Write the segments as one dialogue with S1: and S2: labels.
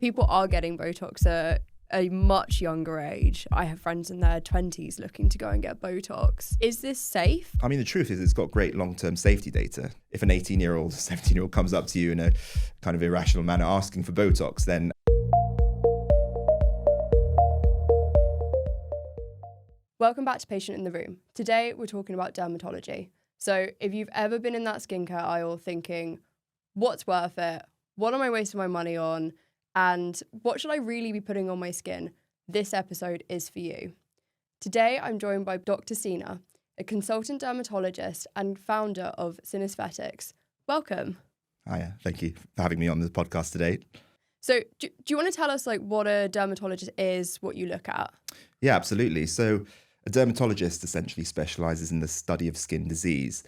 S1: people are getting Botox at a much younger age. I have friends in their 20s looking to go and get Botox. Is this safe?
S2: I mean, the truth is it's got great long-term safety data. If an 18-year-old, 17-year-old comes up to you in a kind of irrational manner asking for Botox, then...
S1: Welcome back to Patient in the Room. Today, we're talking about dermatology. So if you've ever been in that skincare aisle thinking, what's worth it? What am I wasting my money on? And what should I really be putting on my skin? This episode is for you. Today, I'm joined by Dr. Sina, a consultant dermatologist and founder of Synesthetics. Welcome.
S2: Hiya, thank you for having me on the podcast today.
S1: So do you want to tell us what a dermatologist is, what you look at?
S2: Yeah, absolutely. So a dermatologist essentially specializes in the study of skin disease.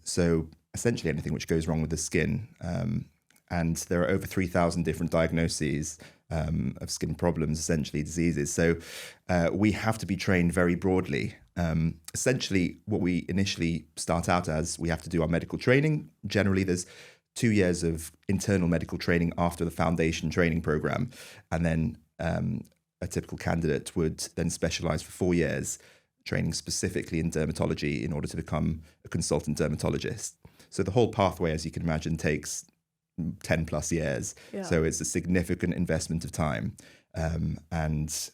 S2: So essentially anything which goes wrong with the skin. And there are over 3,000 different diagnoses of skin problems, essentially diseases. So we have to be trained very broadly. Essentially, what we initially start out as, we have to do our medical training. Generally, there's 2 years of internal medical training after the foundation training program. And then a typical candidate would then specialize for 4 years, training specifically in dermatology in order to become a consultant dermatologist. So the whole pathway, as you can imagine, takes 10 plus years. Yeah. So it's a significant investment of time. And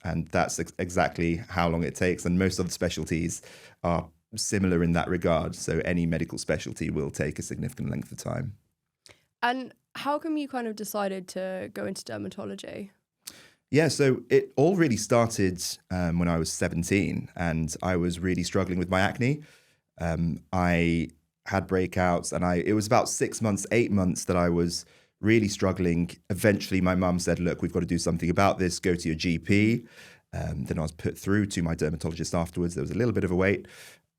S2: that's exactly how long it takes. And most of the specialties are similar in that regard. So any medical specialty will take a significant length of time. And
S1: how come you kind of decided to go into dermatology?
S2: Yeah, so it all really started when I was 17 and I was really struggling with my acne. I had breakouts and it was about 6 months, 8 months that I was really struggling. Eventually my mum said, look, we've got to do something about this, go to your GP. Then I was put through to my dermatologist afterwards. There was a little bit of a wait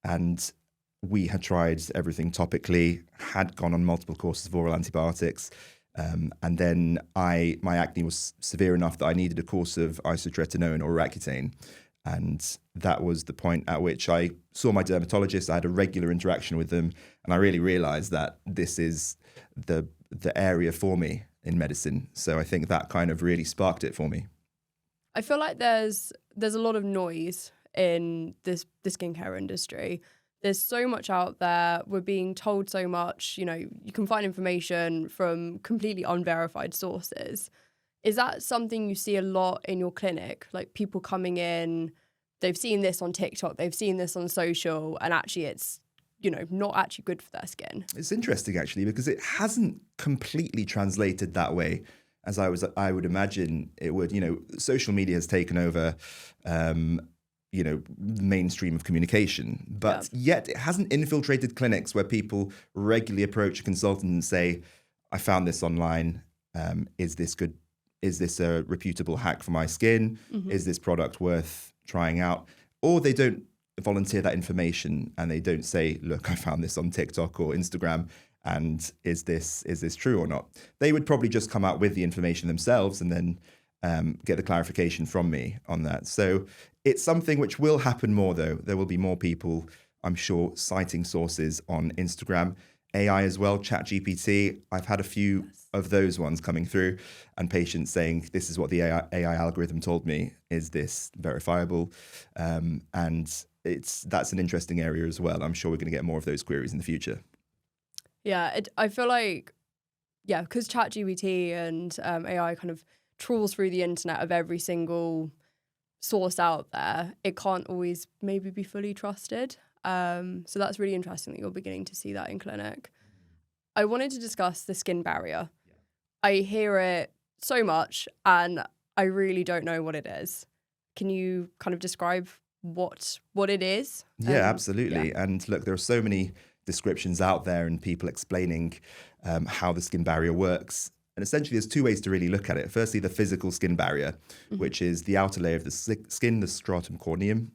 S2: and we had tried everything topically, had gone on multiple courses of oral antibiotics. And then my acne was severe enough that I needed a course of isotretinoin or Roaccutane. And that was the point at which I saw my dermatologist. I had a regular interaction with them. And I really realized that this is the area for me in medicine. So I think that kind of really sparked it for me.
S1: I feel like there's a lot of noise in the skincare industry. There's so much out there. We're being told so much. You can find information from completely unverified sources. Is that something you see a lot in your clinic? Like people coming in, they've seen this on TikTok, they've seen this on social, and actually it's, not actually good for their skin.
S2: It's interesting actually, because it hasn't completely translated that way as I would imagine it would. Social media has taken over, the mainstream of communication, but yet it hasn't infiltrated clinics where people regularly approach a consultant and say, I found this online. Is this good? Is this a reputable hack for my skin? Mm-hmm. Is this product worth trying out? Or they don't volunteer that information and they don't say, look, I found this on TikTok or Instagram. And is this true or not? They would probably just come out with the information themselves and then get the clarification from me on that. So it's something which will happen more, though. There will be more people, I'm sure, citing sources on Instagram. AI as well, ChatGPT. I've had a few of those ones coming through and patients saying, this is what the AI algorithm told me. Is this verifiable? And that's an interesting area as well. I'm sure we're going to get more of those queries in the future.
S1: Yeah, I feel like, because ChatGPT and AI kind of trawls through the internet of every single source out there, it can't always maybe be fully trusted. So that's really interesting that you're beginning to see that in clinic. I wanted to discuss the skin barrier. Yeah. I hear it so much and I really don't know what it is. Can you kind of describe what it is?
S2: Yeah, absolutely. Yeah. And look, there are so many descriptions out there and people explaining how the skin barrier works. And essentially, there's two ways to really look at it. Firstly, the physical skin barrier, mm-hmm. which is the outer layer of the skin, the stratum corneum,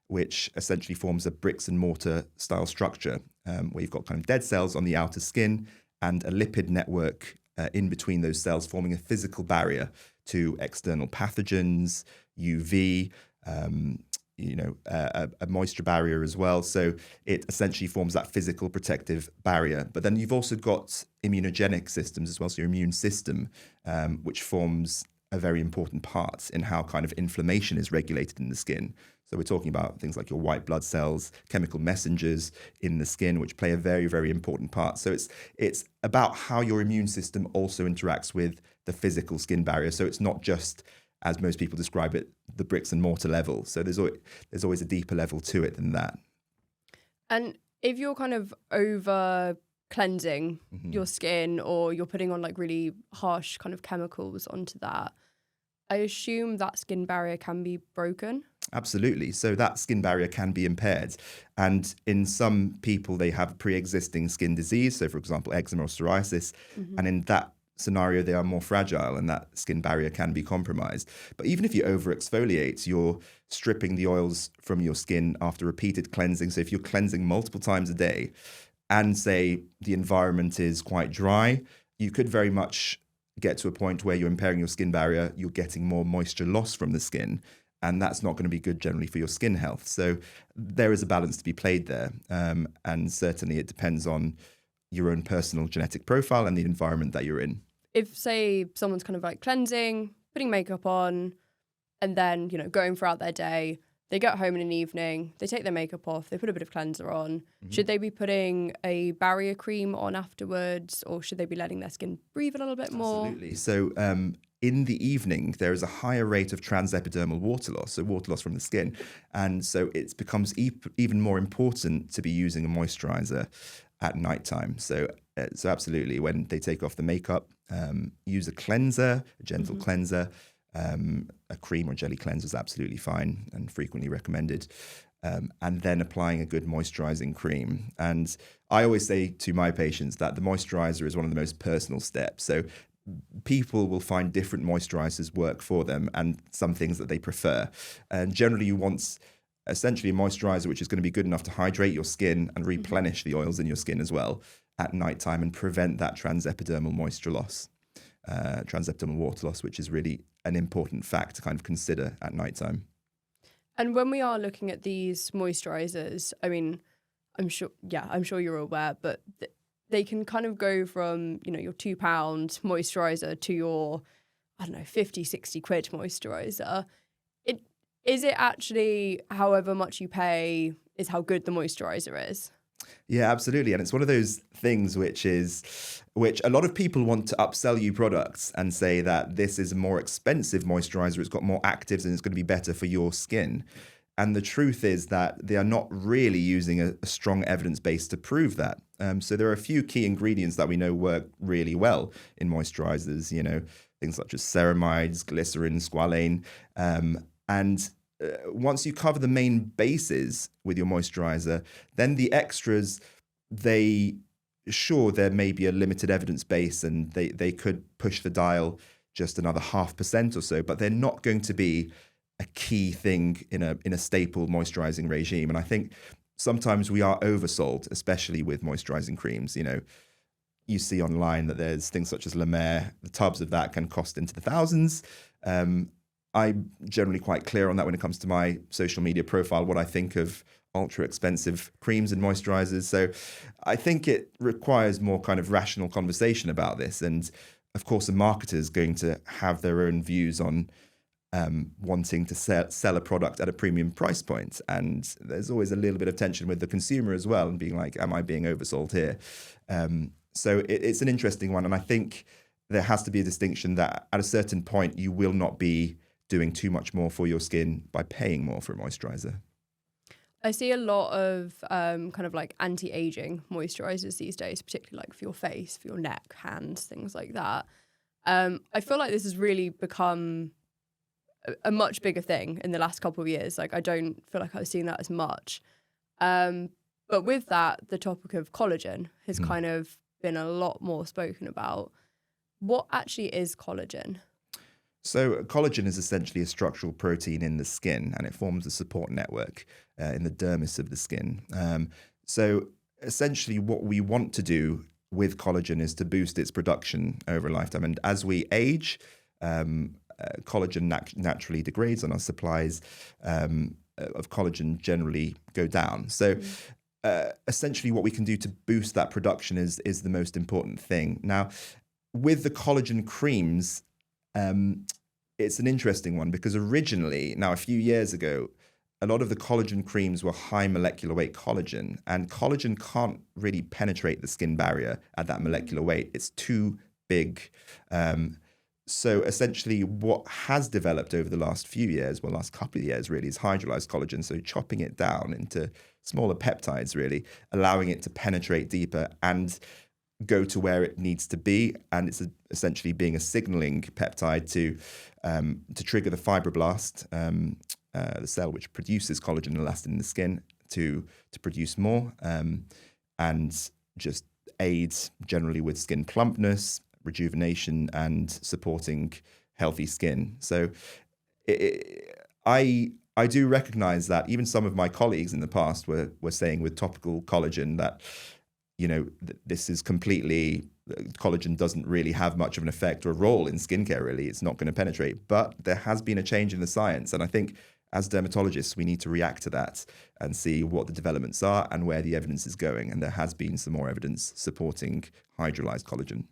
S2: which essentially forms a bricks and mortar style structure where you've got kind of dead cells on the outer skin and a lipid network in between those cells, forming a physical barrier to external pathogens, UV, a moisture barrier as well. So it essentially forms that physical protective barrier. But then you've also got immunogenic systems as well. So your immune system, which forms a very important part in how kind of inflammation is regulated in the skin. So we're talking about things like your white blood cells, chemical messengers in the skin, which play a very, very important part. So it's about how your immune system also interacts with the physical skin barrier. So it's not just, as most people describe it, the bricks and mortar level. So there's always a deeper level to it than that.
S1: And if you're kind of over cleansing your skin, or you're putting on like really harsh kind of chemicals onto that, I assume that skin barrier can be broken.
S2: Absolutely. So that skin barrier can be impaired. And in some people, they have pre-existing skin disease. So for example, eczema or psoriasis. And in that scenario, they are more fragile and that skin barrier can be compromised. But even if you over exfoliate, you're stripping the oils from your skin after repeated cleansing. So if you're cleansing multiple times a day and say the environment is quite dry, you could very much get to a point where you're impairing your skin barrier, you're getting more moisture loss from the skin, and that's not going to be good generally for your skin health. So there is a balance to be played there. And certainly it depends on your own personal genetic profile and the environment that you're in.
S1: If, say, someone's kind of like cleansing, putting makeup on, and then, going throughout their day, they get home in an evening, they take their makeup off, they put a bit of cleanser on. Should they be putting a barrier cream on afterwards, or should they be letting their skin breathe a little bit more?
S2: Absolutely. So in the evening, there is a higher rate of transepidermal water loss, so water loss from the skin. And so it becomes even more important to be using a moisturizer at nighttime. So absolutely, when they take off the makeup, use a cleanser, a gentle cleanser. A cream or jelly cleanser is absolutely fine and frequently recommended. And then applying a good moisturizing cream. And I always say to my patients that the moisturizer is one of the most personal steps. So people will find different moisturizers work for them and some things that they prefer. And generally you want essentially a moisturizer which is going to be good enough to hydrate your skin and replenish the oils in your skin as well at nighttime and prevent that transepidermal moisture loss. Transepidermal water loss, which is really an important fact to kind of consider at nighttime.
S1: And when we are looking at these moisturizers, I mean, I'm sure you're aware, but they can kind of go from, your £2 moisturizer to your, 50, 60 quid moisturizer. Is it actually however much you pay is how good the moisturizer is?
S2: Yeah, absolutely. And it's one of those things which a lot of people want to upsell you products and say that this is a more expensive moisturizer, it's got more actives and it's going to be better for your skin. And the truth is that they are not really using a strong evidence base to prove that. So there are a few key ingredients that we know work really well in moisturizers, things such as ceramides, glycerin, squalane. And once you cover the main bases with your moisturizer, then the extras, there may be a limited evidence base and they could push the dial just another 0.5% or so, but they're not going to be a key thing in a staple moisturizing regime. And I think sometimes we are oversold, especially with moisturizing creams. You see online that there's things such as La Mer, the tubs of that can cost into the thousands. I'm generally quite clear on that when it comes to my social media profile, what I think of ultra expensive creams and moisturizers. So I think it requires more kind of rational conversation about this. And of course, a marketer is going to have their own views on wanting to sell a product at a premium price point. And there's always a little bit of tension with the consumer as well and being like, am I being oversold here? So it's an interesting one. And I think there has to be a distinction that at a certain point, you will not be doing too much more for your skin by paying more for a moisturizer.
S1: I see a lot of kind of like anti-aging moisturizers these days, particularly like for your face, for your neck, hands, things like that. I feel like this has really become a much bigger thing in the last couple of years. Like I don't feel like I've seen that as much. But with that, the topic of collagen has kind of been a lot more spoken about. What actually is collagen?
S2: So collagen is essentially a structural protein in the skin, and it forms a support network in the dermis of the skin. So essentially what we want to do with collagen is to boost its production over a lifetime. And as we age, collagen naturally degrades on our supplies. of collagen generally go down. So essentially what we can do to boost that production is the most important thing. Now, with the collagen creams, it's an interesting one because originally, now a few years ago, a lot of the collagen creams were high molecular weight collagen, and collagen can't really penetrate the skin barrier at that molecular weight. It's too big. So essentially what has developed over the last few years, well, last couple of years really, is hydrolyzed collagen. So chopping it down into smaller peptides, really, allowing it to penetrate deeper and go to where it needs to be. And it's essentially being a signaling peptide to trigger the fibroblast, the cell which produces collagen and elastin in the skin, to produce more, and just aids generally with skin plumpness, rejuvenation, and supporting healthy skin. So I do recognize that even some of my colleagues in the past were saying with topical collagen that, you know, this is completely, collagen doesn't really have much of an effect or a role in skincare, really. It's not going to penetrate. But there has been a change in the science. And I think as dermatologists, we need to react to that and see what the developments are and where the evidence is going. And there has been some more evidence supporting hydrolyzed collagen.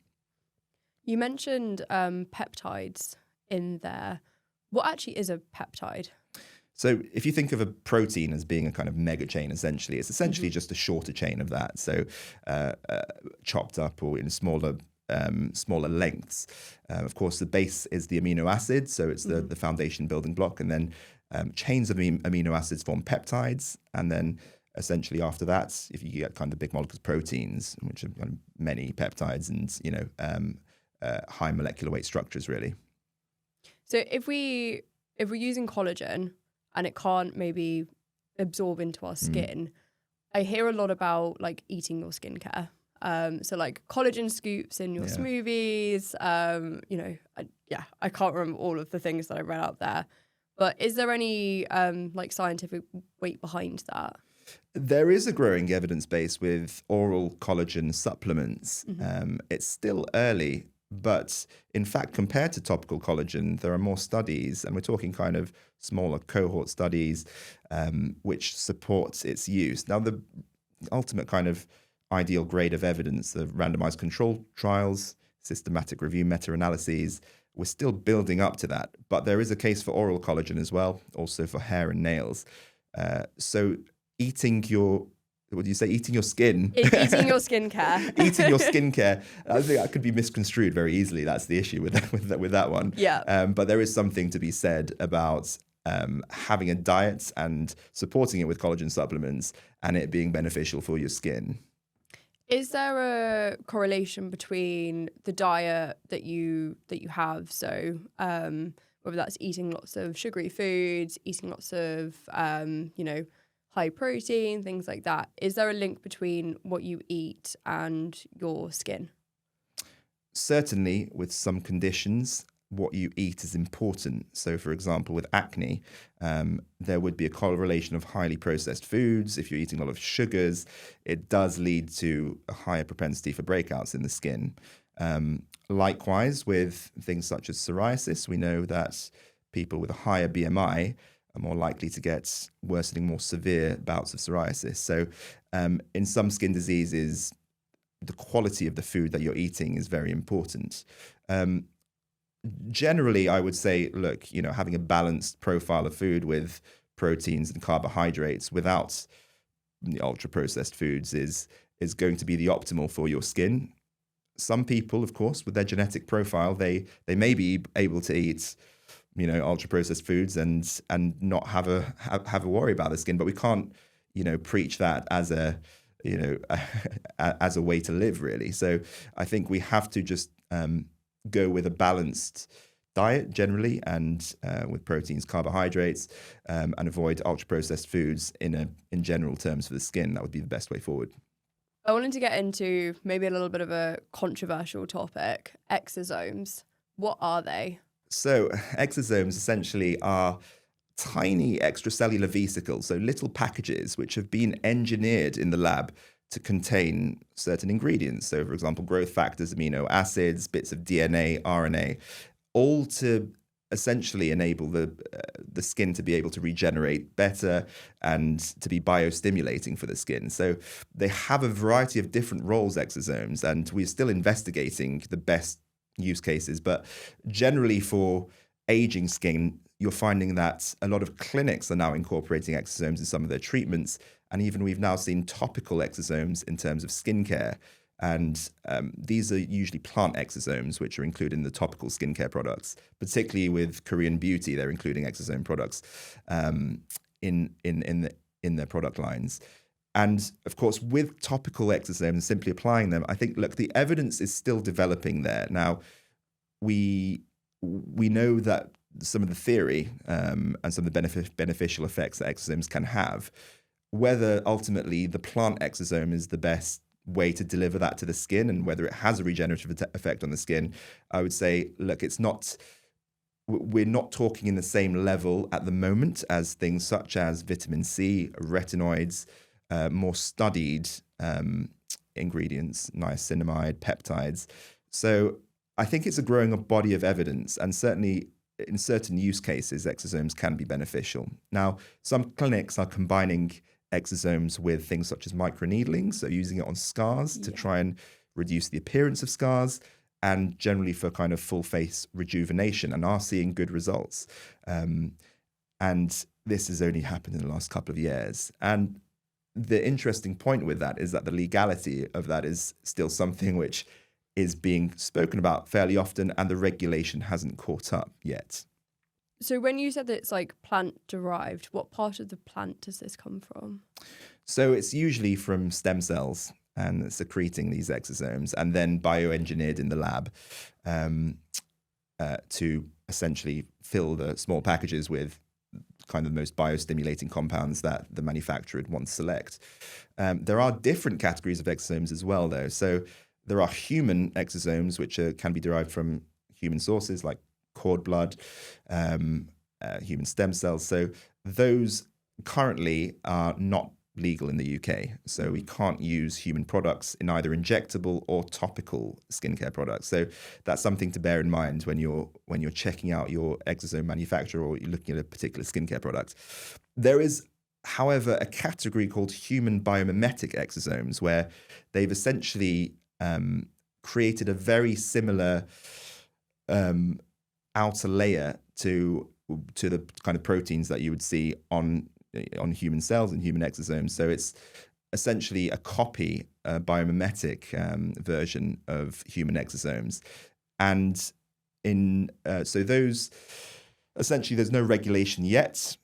S1: You mentioned peptides in there. What actually is a peptide?
S2: So if you think of a protein as being a kind of mega chain, essentially, it's essentially just a shorter chain of that. So chopped up or in smaller lengths. Of course, the base is the amino acid. So it's the foundation building block. And then chains of amino acids form peptides. And then essentially after that, if you get kind of big molecules proteins, which are kind of many peptides and, you know, high molecular weight structures, really.
S1: So if we're using collagen and it can't maybe absorb into our skin, I hear a lot about like eating your skincare. So like collagen scoops in your smoothies, you know, I can't remember all of the things that I read out there, but is there any like scientific weight behind that?
S2: There is a growing evidence base with oral collagen supplements. It's still early, but in fact, compared to topical collagen, there are more studies, and we're talking kind of smaller cohort studies, which supports its use. Now, the ultimate kind of ideal grade of evidence, the randomized control trials, systematic review, meta-analyses, we're still building up to that. But there is a case for oral collagen as well, also for hair and nails. So eating your, what do you say? Eating your skin.
S1: Eating your skincare.
S2: Eating your skincare. I think that could be misconstrued very easily. That's the issue with that one.
S1: Yeah.
S2: But there is something to be said about having a diet and supporting it with collagen supplements and it being beneficial for your skin.
S1: Is there a correlation between the diet that you have? So whether that's eating lots of sugary foods, eating lots of you know, high protein, things like that. Is there a link between what you eat and your skin?
S2: Certainly, with some conditions, what you eat is important. So, for example, with acne, there would be a correlation of highly processed foods. If you're eating a lot of sugars, it does lead to a higher propensity for breakouts in the skin. Likewise, with things such as psoriasis, we know that people with a higher BMI are more likely to get worsening, more severe bouts of psoriasis. So in some skin diseases, the quality of the food that you're eating is very important. Generally, I would say, look, you know, having a balanced profile of food with proteins and carbohydrates without the ultra-processed foods is going to be the optimal for your skin. Some people, of course, with their genetic profile, they may be able to eat, you know, ultra-processed foods and not have a worry about the skin. But we can't, you know, preach that as a, you know, as a way to live, really. So I think we have to just go with a balanced diet generally, and with proteins, carbohydrates, and avoid ultra-processed foods in general terms for the skin. That would be the best way forward.
S1: I wanted to get into maybe a little bit of a controversial topic, exosomes. What are they?
S2: So exosomes essentially are tiny extracellular vesicles, so little packages which have been engineered in the lab to contain certain ingredients. So, for example, growth factors, amino acids, bits of DNA, RNA, all to essentially enable the skin to be able to regenerate better and to be biostimulating for the skin. So they have a variety of different roles, exosomes, and we're still investigating the best use cases. But generally for aging skin, you're finding that a lot of clinics are now incorporating exosomes in some of their treatments. And even we've now seen topical exosomes in terms of skincare. And these are usually plant exosomes, which are included in the topical skincare products. Particularly with Korean beauty, they're including exosome products in their product lines. And of course, with topical exosomes, simply applying them, I think, look, the evidence is still developing there. Now, we know that some of the theory and some of the beneficial effects that exosomes can have. Whether ultimately the plant exosome is the best way to deliver that to the skin and whether it has a regenerative effect on the skin, I would say, look, we're not talking in the same level at the moment as things such as vitamin C, retinoids, more studied ingredients, niacinamide, peptides. So I think it's a growing body of evidence, and certainly in certain use cases, exosomes can be beneficial. Now, some clinics are combining exosomes with things such as microneedling, so using it on scars to try and reduce the appearance of scars, and generally for kind of full face rejuvenation, and are seeing good results. And this has only happened in the last couple of years. And the interesting point with that is that the legality of that is still something which is being spoken about fairly often, and the regulation hasn't caught up yet.
S1: So when you said that it's like plant derived, what part of the plant does this come from?
S2: So it's usually from stem cells and secreting these exosomes, and then bioengineered in the lab to essentially fill the small packages with kind of the most biostimulating compounds that the manufacturer would want to select. There are different categories of exosomes as well, though. So there are human exosomes, which can be derived from human sources like cord blood, human stem cells. So those currently are not legal in the UK. So we can't use human products in either injectable or topical skincare products. So that's something to bear in mind when you're checking out your exosome manufacturer or you're looking at a particular skincare product. There is, however, a category called human biomimetic exosomes, where they've essentially created a very similar outer layer to the kind of proteins that you would see on human cells and human exosomes. So it's essentially a copy, a biomimetic version of human exosomes. And so those, essentially, there's no regulation yet.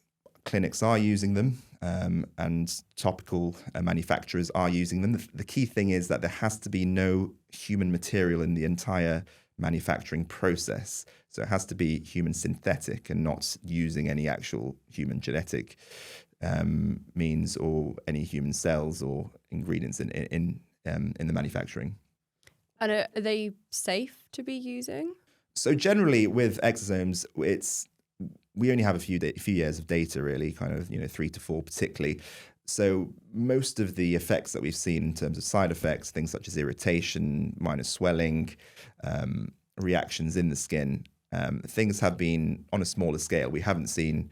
S2: Clinics are using them, and topical manufacturers are using them. The key thing is that there has to be no human material in the entire manufacturing process. So it has to be human synthetic and not using any actual human genetic means or any human cells or ingredients in the manufacturing.
S1: And are they safe to be using?
S2: So generally with exosomes, we only have a few years of data, really, kind of 3 to 4 particularly. So most of the effects that we've seen in terms of side effects, things such as irritation, minor swelling, reactions in the skin, things have been on a smaller scale. We haven't seen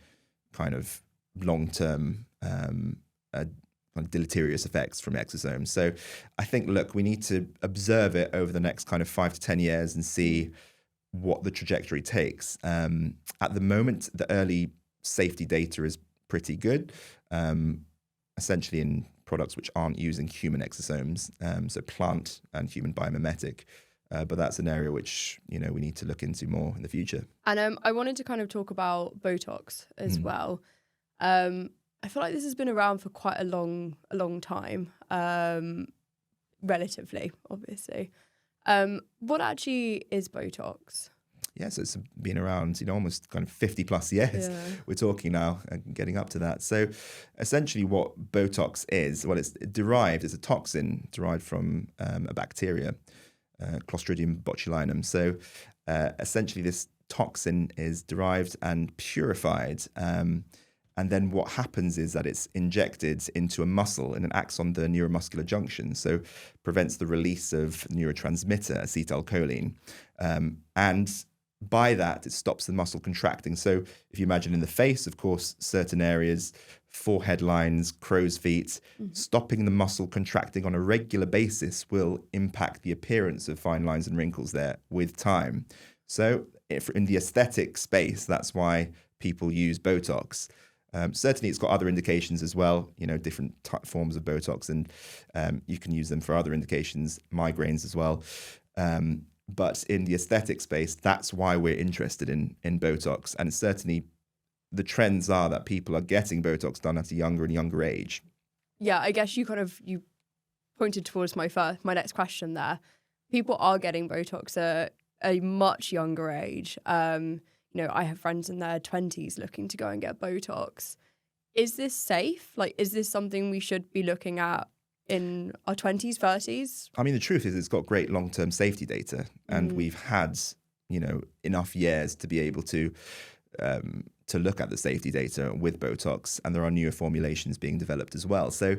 S2: kind of long-term deleterious effects from exosomes. So I think, look, we need to observe it over the next kind of 5 to 10 years and see what the trajectory takes. At the moment, the early safety data is pretty good, essentially in products which aren't using human exosomes, so plant and human biomimetic. But that's an area which, we need to look into more in the future. And
S1: I wanted to kind of talk about Botox as well. I feel like this has been around for quite a long time, relatively, obviously. What actually is Botox?
S2: Yeah, so it's been around, almost kind of 50 plus years. Yeah. We're talking now, getting up to that. So essentially what Botox is, it's a toxin derived from a bacteria, Clostridium botulinum. So essentially this toxin is derived and purified. And then what happens is that it's injected into a muscle and it acts on the neuromuscular junction. So prevents the release of neurotransmitter, acetylcholine. And by that, it stops the muscle contracting. So if you imagine in the face, of course, certain areas, forehead lines, crow's feet, stopping the muscle contracting on a regular basis will impact the appearance of fine lines and wrinkles there with time. So if in the aesthetic space, that's why people use Botox. Certainly, it's got other indications as well, different forms of Botox, and you can use them for other indications, migraines as well. But in the aesthetic space, that's why we're interested in Botox. And certainly the trends are that people are getting Botox done at a younger and younger age.
S1: Yeah, I guess you pointed towards my next question there. People are getting Botox at a much younger age. I have friends in their 20s looking to go and get Botox. Is this safe? Like, is this something we should be looking at in our 20s, 30s?
S2: I mean, the truth is it's got great long-term safety data, and we've had, enough years to be able to look at the safety data with Botox, and there are newer formulations being developed as well. So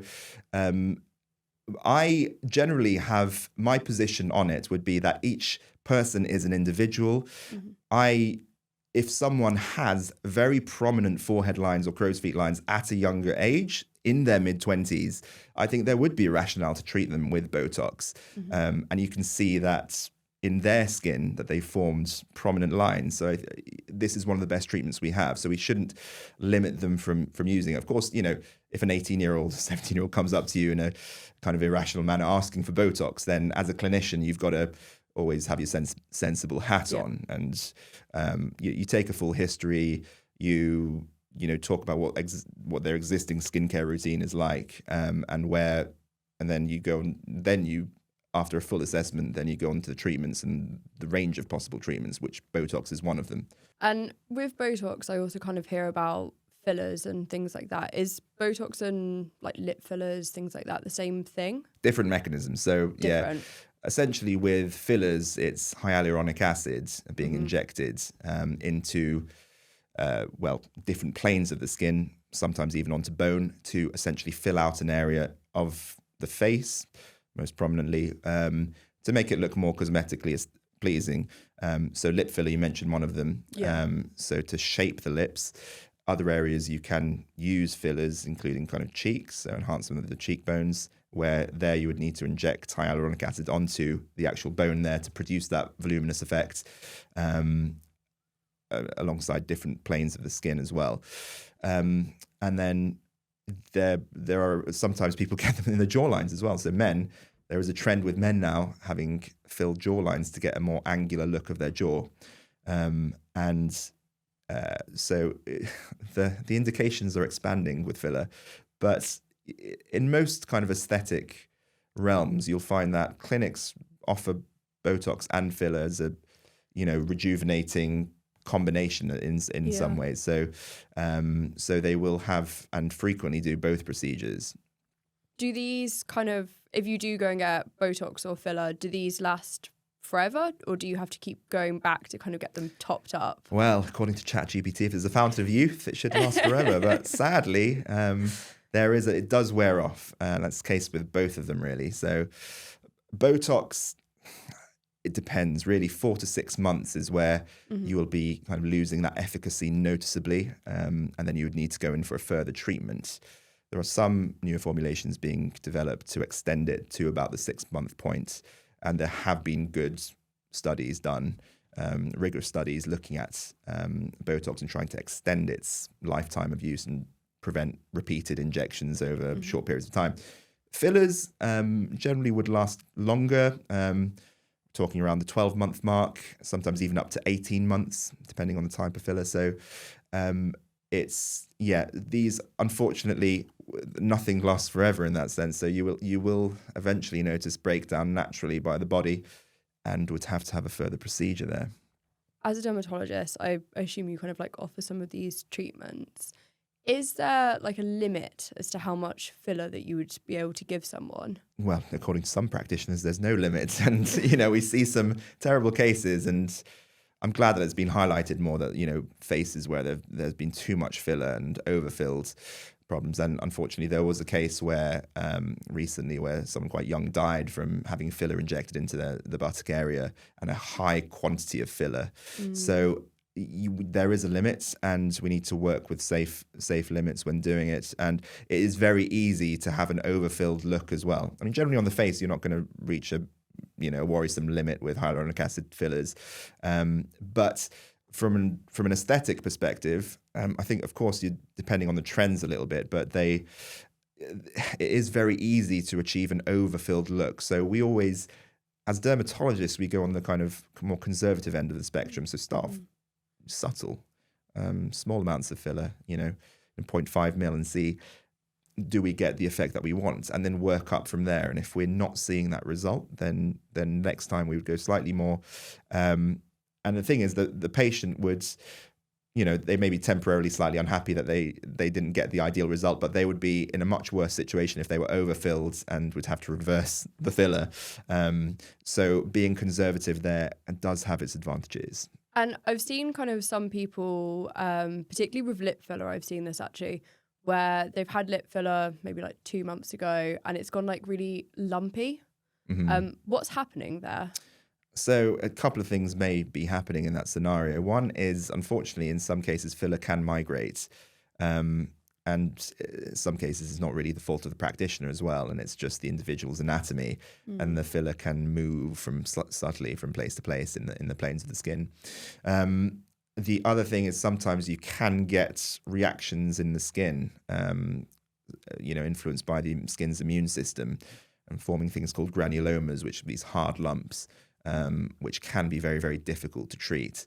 S2: I generally have, my position on it would be that each person is an individual. If someone has very prominent forehead lines or crow's feet lines at a younger age, in their mid-20s, I think there would be a rationale to treat them with Botox. And you can see that in their skin that they formed prominent lines. So this is one of the best treatments we have. So we shouldn't limit them from using it. Of course, if an 18-year-old, 17-year-old comes up to you in a kind of irrational manner asking for Botox, then as a clinician, you've got to always have your sensible hat on, and you take a full history. You talk about what their existing skincare routine is like, and then you go, after a full assessment, then you go on to the treatments and the range of possible treatments, which Botox is one of them. And
S1: with Botox, I also kind of hear about fillers and things like that. Is Botox and like lip fillers, things like that, the same thing? Different
S2: mechanisms. So yeah, essentially with fillers, it's hyaluronic acid being injected into different planes of the skin, sometimes even onto bone, to essentially fill out an area of the face, most prominently, to make it look more cosmetically pleasing. So lip filler, you mentioned one of them. So to shape the lips. Other areas you can use fillers, including kind of cheeks, so enhancement of the cheekbones, where there you would need to inject hyaluronic acid onto the actual bone there to produce that voluminous effect, alongside different planes of the skin as well. And then there are sometimes people get them in the jawlines as well. So there is a trend with men now having filled jawlines to get a more angular look of their jaw. So the indications are expanding with filler, but in most kind of aesthetic realms, you'll find that clinics offer Botox and filler as a, rejuvenating combination in some ways. So they will have and frequently do both procedures.
S1: Do these if you do go and get Botox or filler, do these last forever, or do you have to keep going back to kind of get them topped up?
S2: Well, according to ChatGPT, if it's a fountain of youth, it should last forever. But sadly, it does wear off. That's the case with both of them, really. So Botox, it depends, really. 4 to 6 months is where you will be kind of losing that efficacy noticeably, and then you would need to go in for a further treatment. There are some newer formulations being developed to extend it to about the 6-month point. And there have been good studies done, rigorous studies looking at Botox and trying to extend its lifetime of use and prevent repeated injections over short periods of time. Fillers generally would last longer, talking around the 12-month mark, sometimes even up to 18 months, depending on the type of filler. So these, unfortunately, nothing lasts forever in that sense. So you will eventually notice breakdown naturally by the body, and would have to have a further procedure there.
S1: As a dermatologist, I assume you kind of offer some of these treatments. Is there a limit as to how much filler that you would be able to give someone?
S2: Well, according to some practitioners, there's no limit, and we see some terrible cases, and I'm glad that it's been highlighted more that faces where there's been too much filler and overfilled. problems. And unfortunately, there was a case where recently where someone quite young died from having filler injected into the buttock area and a high quantity of filler. So there is a limit, and we need to work with safe limits when doing it. And it is very easy to have an overfilled look as well. I mean, generally on the face, you're not going to reach a worrisome limit with hyaluronic acid fillers, but from an aesthetic perspective, I think, of course, you're depending on the trends a little bit, but it is very easy to achieve an overfilled look. So we always, as dermatologists, we go on the kind of more conservative end of the spectrum. So start off subtle, small amounts of filler, in 0.5 mil, and see, do we get the effect that we want, and then work up from there. And if we're not seeing that result, then next time we would go slightly more. And the thing is that the patient would, they may be temporarily slightly unhappy that they didn't get the ideal result, but they would be in a much worse situation if they were overfilled and would have to reverse the filler. So being conservative there does have its advantages.
S1: And I've seen kind of some people, particularly with lip filler, I've seen this actually, where they've had lip filler maybe like 2 months ago and it's gone like really lumpy. What's happening there?
S2: So a couple of things may be happening in that scenario. One is, unfortunately, in some cases, filler can migrate. And in some cases, it's not really the fault of the practitioner as well. And it's just the individual's anatomy. And the filler can move from subtly from place to place in the planes of the skin. The other thing is sometimes you can get reactions in the skin, influenced by the skin's immune system and forming things called granulomas, which are these hard lumps. Which can be very, very difficult to treat.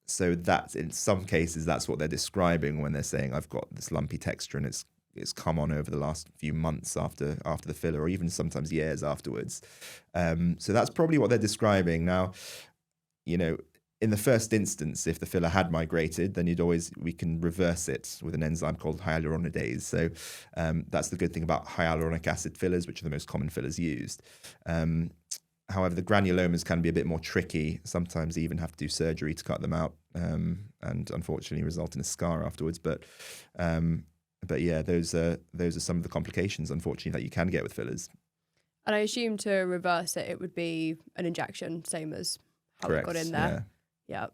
S2: So that in some cases, that's what they're describing when they're saying, I've got this lumpy texture and it's come on over the last few months after the filler, or even sometimes years afterwards. So that's probably what they're describing. Now, in the first instance, if the filler had migrated, then we can reverse it with an enzyme called hyaluronidase. So that's the good thing about hyaluronic acid fillers, which are the most common fillers used. However, the granulomas can be a bit more tricky. Sometimes you even have to do surgery to cut them out, and unfortunately result in a scar afterwards. But yeah, those are some of the complications, unfortunately, that you can get with fillers.
S1: And I assume to reverse it would be an injection, same as how
S2: Correct,
S1: it got in there. Yeah.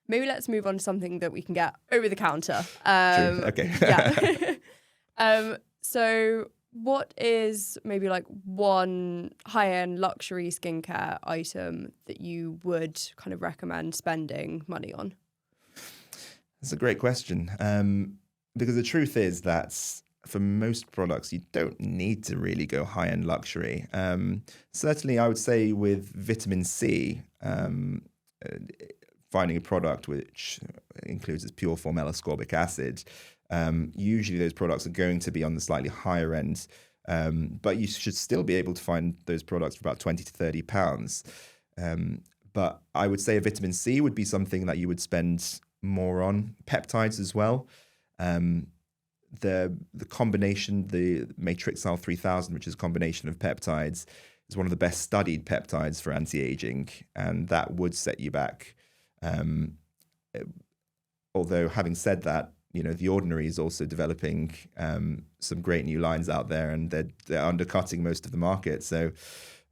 S1: Maybe let's move on to something that we can get over the counter.
S2: True. Okay.
S1: Yeah. So what is maybe like one high-end luxury skincare item that you would kind of recommend spending money on?
S2: That's a great question. Because the truth is that for most products, you don't need to really go high-end luxury. Certainly, I would say with vitamin C, finding a product which includes its pure form L-ascorbic acid, usually those products are going to be on the slightly higher end, but you should still be able to find those products for about £20 to £30. But I would say a vitamin C would be something that you would spend more on. Peptides as well. The combination, the Matrixyl 3000, which is a combination of peptides, is one of the best studied peptides for anti-aging, and that would set you back. Although having said that, The Ordinary is also developing some great new lines out there, and they're undercutting most of the market. So,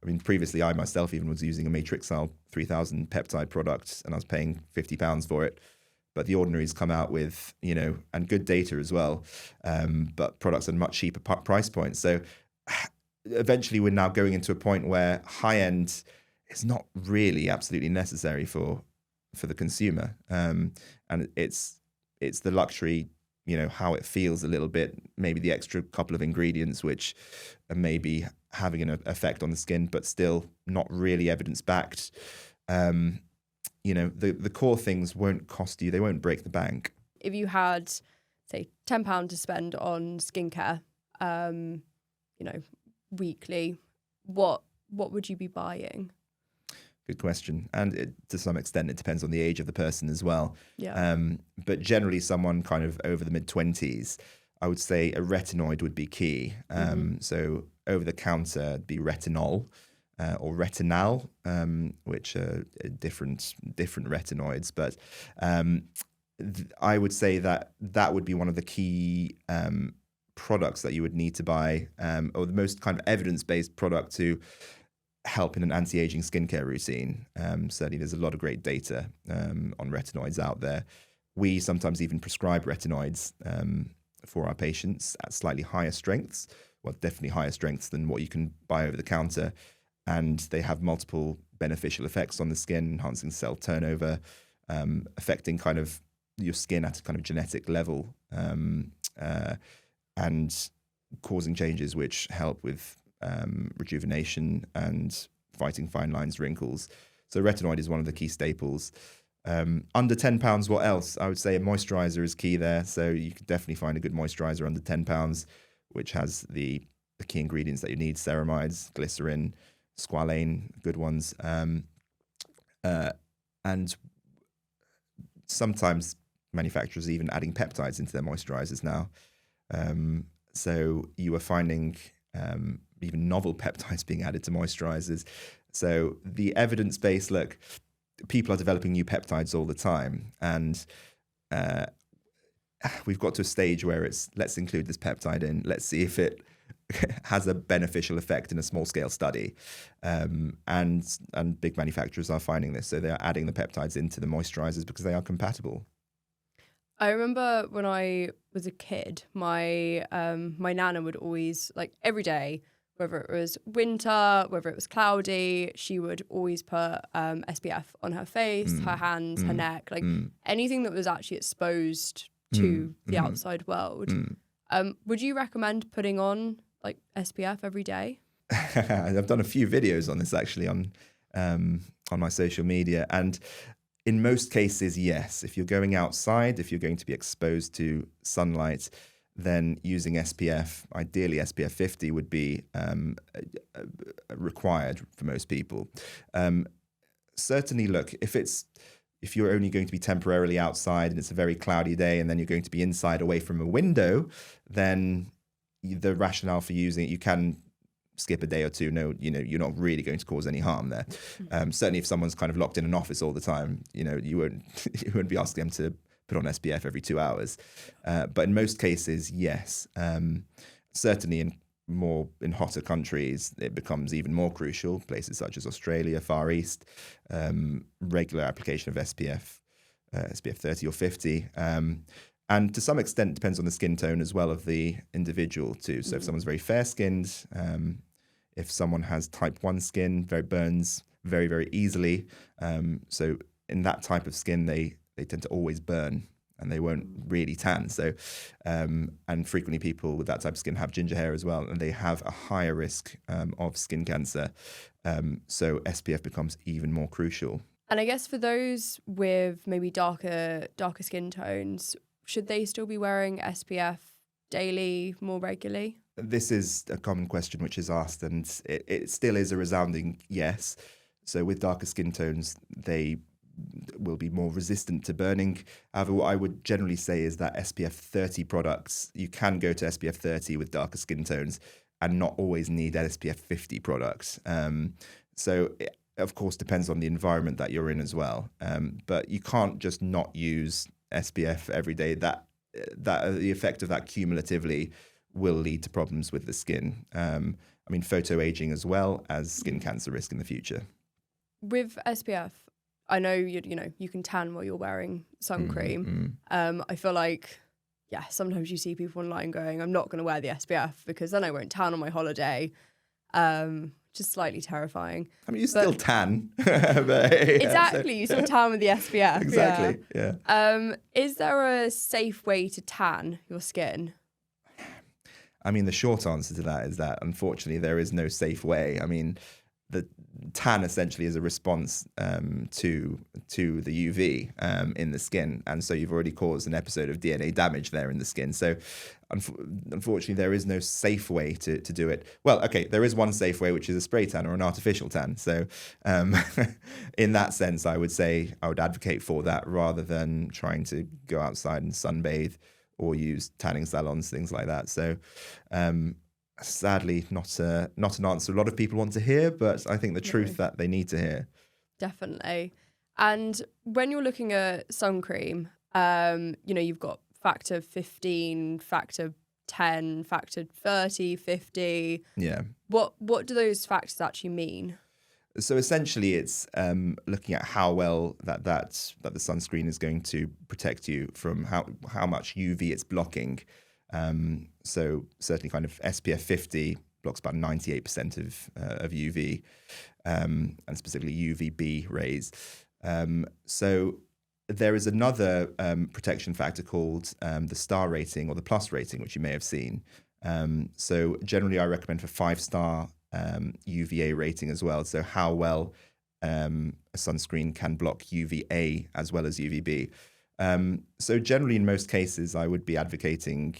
S2: I mean, previously I myself even was using a Matrixyl 3000 peptide product, and I was paying £50 for it. But The Ordinary's come out with, and good data as well, but products at a much cheaper price point. So eventually we're now going into a point where high-end is not really absolutely necessary for the consumer. And it's the luxury, how it feels a little bit, maybe the extra couple of ingredients which are maybe having an effect on the skin, but still not really evidence-backed. The core things won't cost you, they won't break the bank.
S1: If you had, say, £10 to spend on skincare, weekly, what would you be buying?
S2: Good question. And to some extent, it depends on the age of the person as well.
S1: Yeah.
S2: But generally, someone kind of over the mid-20s, I would say a retinoid would be key. So over the counter, it'd be retinol or retinal, which are different retinoids. But I would say that would be one of the key products that you would need to buy, or the most kind of evidence-based product to help in an anti-aging skincare routine. Certainly, there's a lot of great data on retinoids out there. We sometimes even prescribe retinoids for our patients at slightly higher strengths, well, definitely higher strengths than what you can buy over the counter. And they have multiple beneficial effects on the skin, enhancing cell turnover, affecting kind of your skin at a kind of genetic level, and causing changes which help with rejuvenation and fighting fine lines, wrinkles. So retinoid is one of the key staples. Under £10, what else? I would say a moisturizer is key there. So you could definitely find a good moisturizer under £10, which has the key ingredients that you need: ceramides, glycerin, squalane, good ones. And sometimes manufacturers are even adding peptides into their moisturizers now. So you are finding even novel peptides being added to moisturizers. So the evidence base, look, people are developing new peptides all the time. And we've got to a stage where it's, let's include this peptide in, let's see if it has a beneficial effect in a small scale study. And big manufacturers are finding this. So they are adding the peptides into the moisturizers because they are compatible.
S1: I remember when I was a kid, my my nana would always, like every day, whether it was winter, whether it was cloudy, she would always put SPF on her face, her hands, her neck, like anything that was actually exposed to the outside world. Would you recommend putting on like SPF every day?
S2: I've done a few videos on this actually on my social media, and in most cases, yes. If you're going outside, if you're going to be exposed to sunlight, then using SPF, ideally SPF 50, would be required for most people. Certainly, look, if you're only going to be temporarily outside and it's a very cloudy day, and then you're going to be inside away from a window, then the rationale for using it, you can skip a day or two. No, you're not really going to cause any harm there. Certainly, if someone's kind of locked in an office all the time, you won't be asking them to put on SPF every 2 hours. But in most cases, yes. Certainly, in hotter countries, it becomes even more crucial. Places such as Australia, Far East, regular application of SPF 30 or 50. And to some extent, it depends on the skin tone as well of the individual too. So if someone's very fair-skinned, if someone has type 1 skin, burns very, very easily. So in that type of skin, they tend to always burn and they won't really tan. So, and frequently people with that type of skin have ginger hair as well, and they have a higher risk of skin cancer. So SPF becomes even more crucial.
S1: And I guess for those with maybe darker skin tones, should they still be wearing SPF daily, more regularly?
S2: This is a common question which is asked, and it still is a resounding yes. So with darker skin tones, they will be more resistant to burning. However, what I would generally say is that SPF 30 products, you can go to SPF 30 with darker skin tones and not always need SPF 50 products. So it, of course, depends on the environment that you're in as well. But you can't just not use SPF every day. That the effect of that cumulatively will lead to problems with the skin. Photoaging as well as skin cancer risk in the future.
S1: With SPF, I know you can tan while you're wearing sun cream. I feel like, sometimes you see people online going, I'm not going to wear the SPF because then I won't tan on my holiday. Just slightly terrifying.
S2: You still tan.
S1: Exactly, you still tan with the SPF.
S2: Exactly, yeah.
S1: Is there a safe way to tan your skin?
S2: The short answer to that is that, unfortunately, there is no safe way. The tan essentially is a response to the UV in the skin, and so you've already caused an episode of DNA damage there in the skin. So unfortunately, there is no safe way to do it. Well, okay, there is one safe way, which is a spray tan or an artificial tan. So in that sense, I would advocate for that rather than trying to go outside and sunbathe or use tanning salons, things like that. So sadly, not an answer a lot of people want to hear, but I think the truth that they need to hear.
S1: Definitely. And when you're looking at sun cream, You've got factor 15, factor 10, factor 30, 50.
S2: Yeah.
S1: What do those factors actually mean?
S2: So essentially, it's looking at how well that the sunscreen is going to protect you from how much UV it's blocking. So certainly, kind of SPF 50 blocks about 98% of UV, and specifically UVB rays. So there is another protection factor called the star rating or the plus rating, which you may have seen. So generally, I recommend for 5-star UVA rating as well. So how well a sunscreen can block UVA as well as UVB. So generally, in most cases, I would be advocating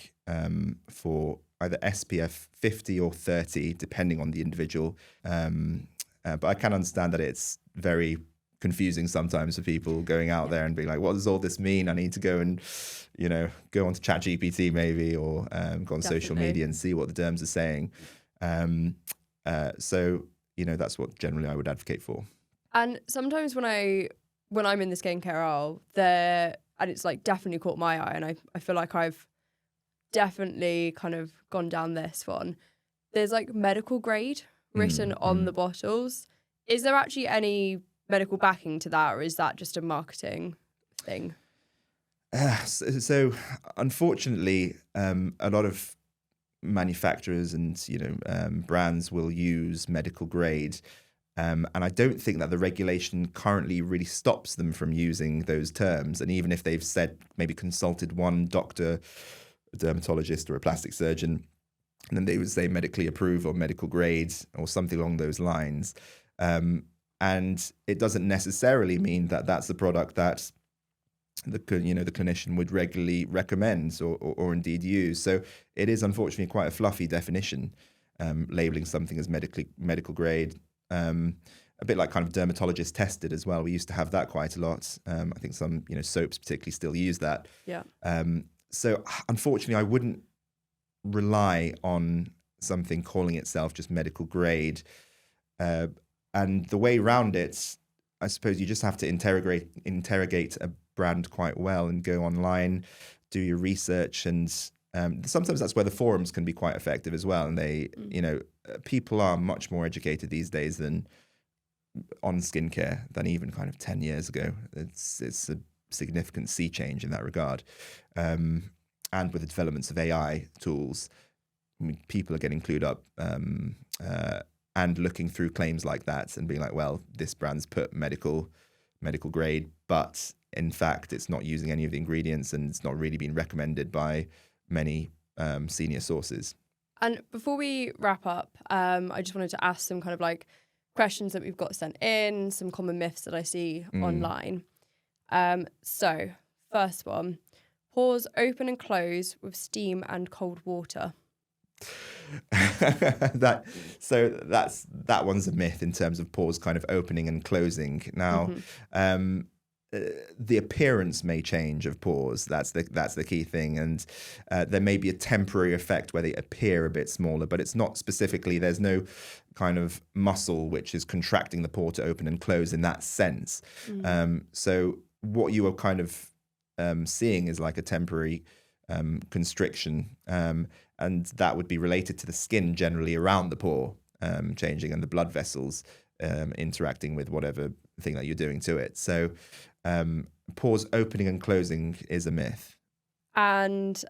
S2: for either SPF 50 or 30, depending on the individual. But I can understand that it's very confusing sometimes for people going out there and being like, what does all this mean? I need to go and, go onto ChatGPT maybe, or go on social media and see what the derms are saying. So that's what generally I would advocate for.
S1: And sometimes when I'm in the skincare aisle, and it's like definitely caught my eye, and I feel like I've definitely kind of gone down this one. There's like medical grade written on the bottles. Is there actually any medical backing to that, or is that just a marketing thing?
S2: So unfortunately, a lot of manufacturers and brands will use medical grade, and I don't think that the regulation currently really stops them from using those terms. And even if they've said, maybe consulted one doctor, a dermatologist or a plastic surgeon, and then they would say medically approved or medical grade or something along those lines, and it doesn't necessarily mean that that's the product that the clinician would regularly recommend or indeed use. So it is unfortunately quite a fluffy definition, labeling something as medical grade. A bit like kind of dermatologist tested as well. We used to have that quite a lot. I think some soaps particularly still use that.
S1: Yeah.
S2: So unfortunately, I wouldn't rely on something calling itself just medical grade. And the way around it, I suppose you just have to interrogate a brand quite well and go online, do your research, and sometimes that's where the forums can be quite effective as well. And they, people are much more educated these days on skincare than even kind of 10 years ago. It's a significant sea change in that regard. And with the developments of AI tools, people are getting clued up and looking through claims like that and being like, well, this brand's put medical grade, but in fact, it's not using any of the ingredients and it's not really been recommended by many senior sources.
S1: And before we wrap up, I just wanted to ask some kind of like questions that we've got sent in, some common myths that I see online. So first one, pores open and close with steam and cold water.
S2: That one's a myth in terms of pores kind of opening and closing. Now, the appearance may change of pores. That's the key thing, and there may be a temporary effect where they appear a bit smaller, but it's not specifically. There's no kind of muscle which is contracting the pore to open and close in that sense. So what you are kind of seeing is like a temporary constriction, and that would be related to the skin generally around the pore changing and the blood vessels interacting with whatever thing that you're doing to it. So pores opening and closing is a myth. And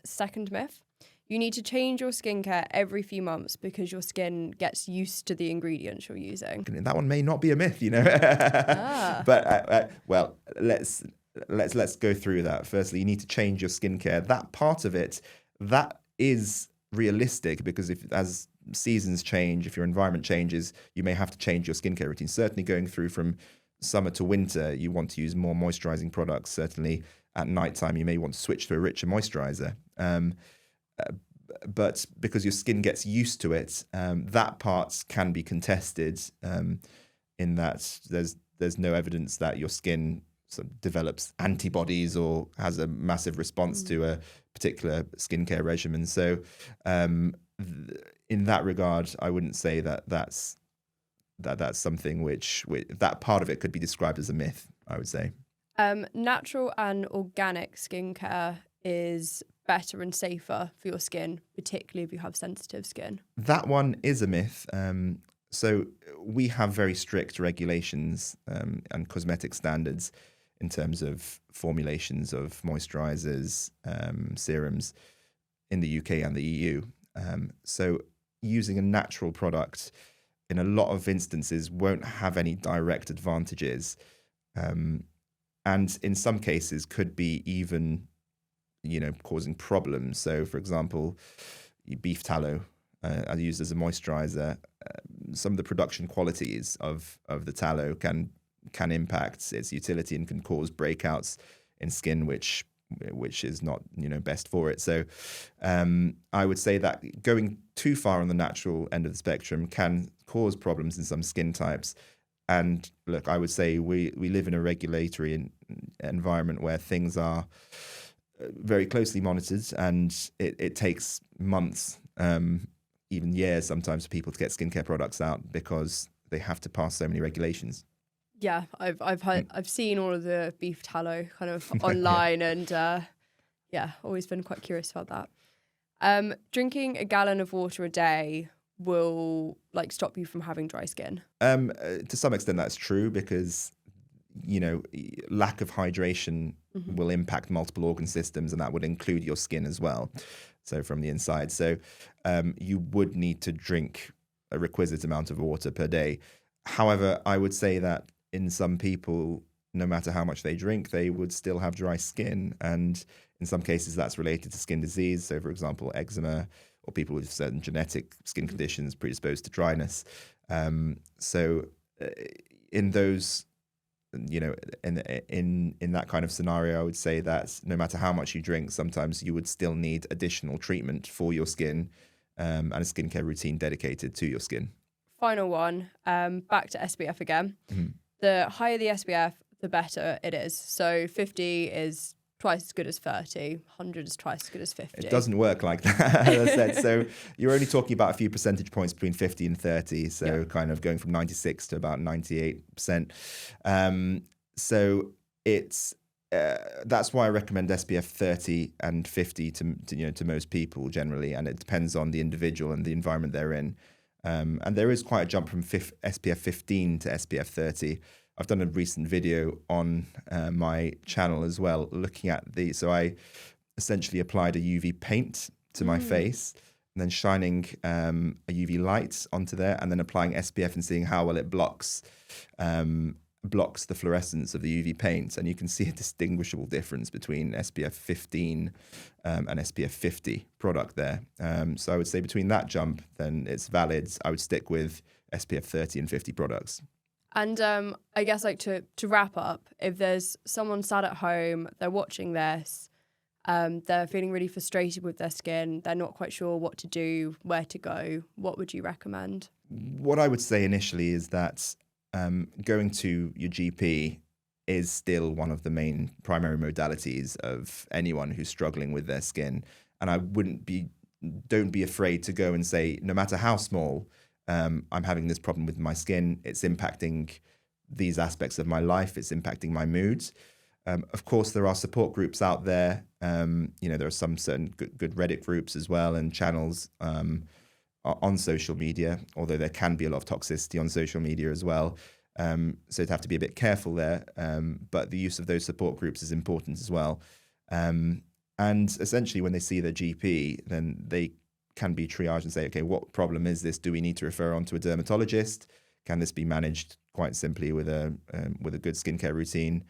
S1: second myth, you need to change your skincare every few months because your skin gets used to the ingredients you're using.
S2: That one may not be a myth, But well, let's go through that. Firstly, you need to change your skincare. That part of it, that is realistic, because as seasons change, if your environment changes, you may have to change your skincare routine. Certainly going through from summer to winter, you want to use more moisturizing products. Certainly at nighttime, you may want to switch to a richer moisturizer. But because your skin gets used to it, that part can be contested, in that there's no evidence that your skin sort of develops antibodies or has a massive response to a particular skincare regimen. So in that regard, I wouldn't say that's something which that part of it could be described as a myth, I would say.
S1: Natural and organic skincare is better and safer for your skin, particularly if you have sensitive skin.
S2: That one is a myth. So we have very strict regulations and cosmetic standards in terms of formulations of moisturisers, serums in the UK and the EU. So using a natural product in a lot of instances won't have any direct advantages. And in some cases could be even, causing problems. So, for example, beef tallow are used as a moisturizer. Some of the production qualities of the tallow can impact its utility and can cause breakouts in skin, which is not best for it. So I would say that going too far on the natural end of the spectrum can cause problems in some skin types. And look, I would say we live in a regulatory environment where things are very closely monitored, and it takes months, even years sometimes, for people to get skincare products out because they have to pass so many regulations.
S1: Yeah, I've seen all of the beef tallow kind of online, and always been quite curious about that. Drinking a gallon of water a day will stop you from having dry skin.
S2: To some extent, that's true because lack of hydration will impact multiple organ systems, and that would include your skin as well. So from the inside, you would need to drink a requisite amount of water per day. However, I would say that in some people, no matter how much they drink, they would still have dry skin. And in some cases, that's related to skin disease. So, for example, eczema, or people with certain genetic skin conditions predisposed to dryness. In those, in that kind of scenario, I would say that no matter how much you drink, sometimes you would still need additional treatment for your skin, and a skincare routine dedicated to your skin.
S1: Final one, back to SPF again.
S2: Mm-hmm.
S1: The higher the SPF, the better it is. So 50 is twice as good as 30, 100 is twice as good as 50.
S2: It doesn't work like that, as I said. So you're only talking about a few percentage points between 50 and 30. So kind of going from 96 to about 98%. So it's that's why I recommend SPF 30 and 50 to most people generally, and it depends on the individual and the environment they're in. And there is quite a jump from SPF 15 to SPF 30. I've done a recent video on my channel as well, looking at so I essentially applied a UV paint to my face, and then shining a UV light onto there, and then applying SPF and seeing how well it blocks the fluorescence of the UV paint. And you can see a distinguishable difference between SPF 15 and SPF 50 product there. So I would say between that jump, then it's valid. I would stick with SPF 30 and 50 products.
S1: And I guess to wrap up, if there's someone sat at home, they're watching this, they're feeling really frustrated with their skin, they're not quite sure what to do, where to go, what would you recommend?
S2: What I would say initially is that going to your GP is still one of the main primary modalities of anyone who's struggling with their skin. And don't be afraid to go and say, no matter how small, I'm having this problem with my skin. It's impacting these aspects of my life. It's impacting my moods. Of course, there are support groups out there. There are some certain good Reddit groups as well, and channels on social media, although there can be a lot of toxicity on social media as well. So you'd have to be a bit careful there. But the use of those support groups is important as well. And essentially, when they see their GP, then they can be triaged and say, okay, what problem is this? Do we need to refer on to a dermatologist? Can this be managed quite simply with a good skincare routine?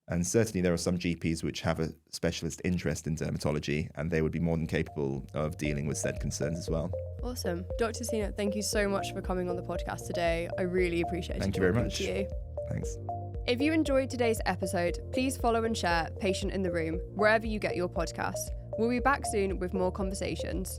S2: And certainly there are some GPs which have a specialist interest in dermatology, and they would be more than capable of dealing with said concerns as well.
S1: Awesome. Dr. Sina, thank you so much for coming on the podcast today. I really appreciate it.
S2: Thank you very much.
S1: To you.
S2: Thanks.
S1: If you enjoyed today's episode, please follow and share Patient in the Room wherever you get your podcasts. We'll be back soon with more conversations.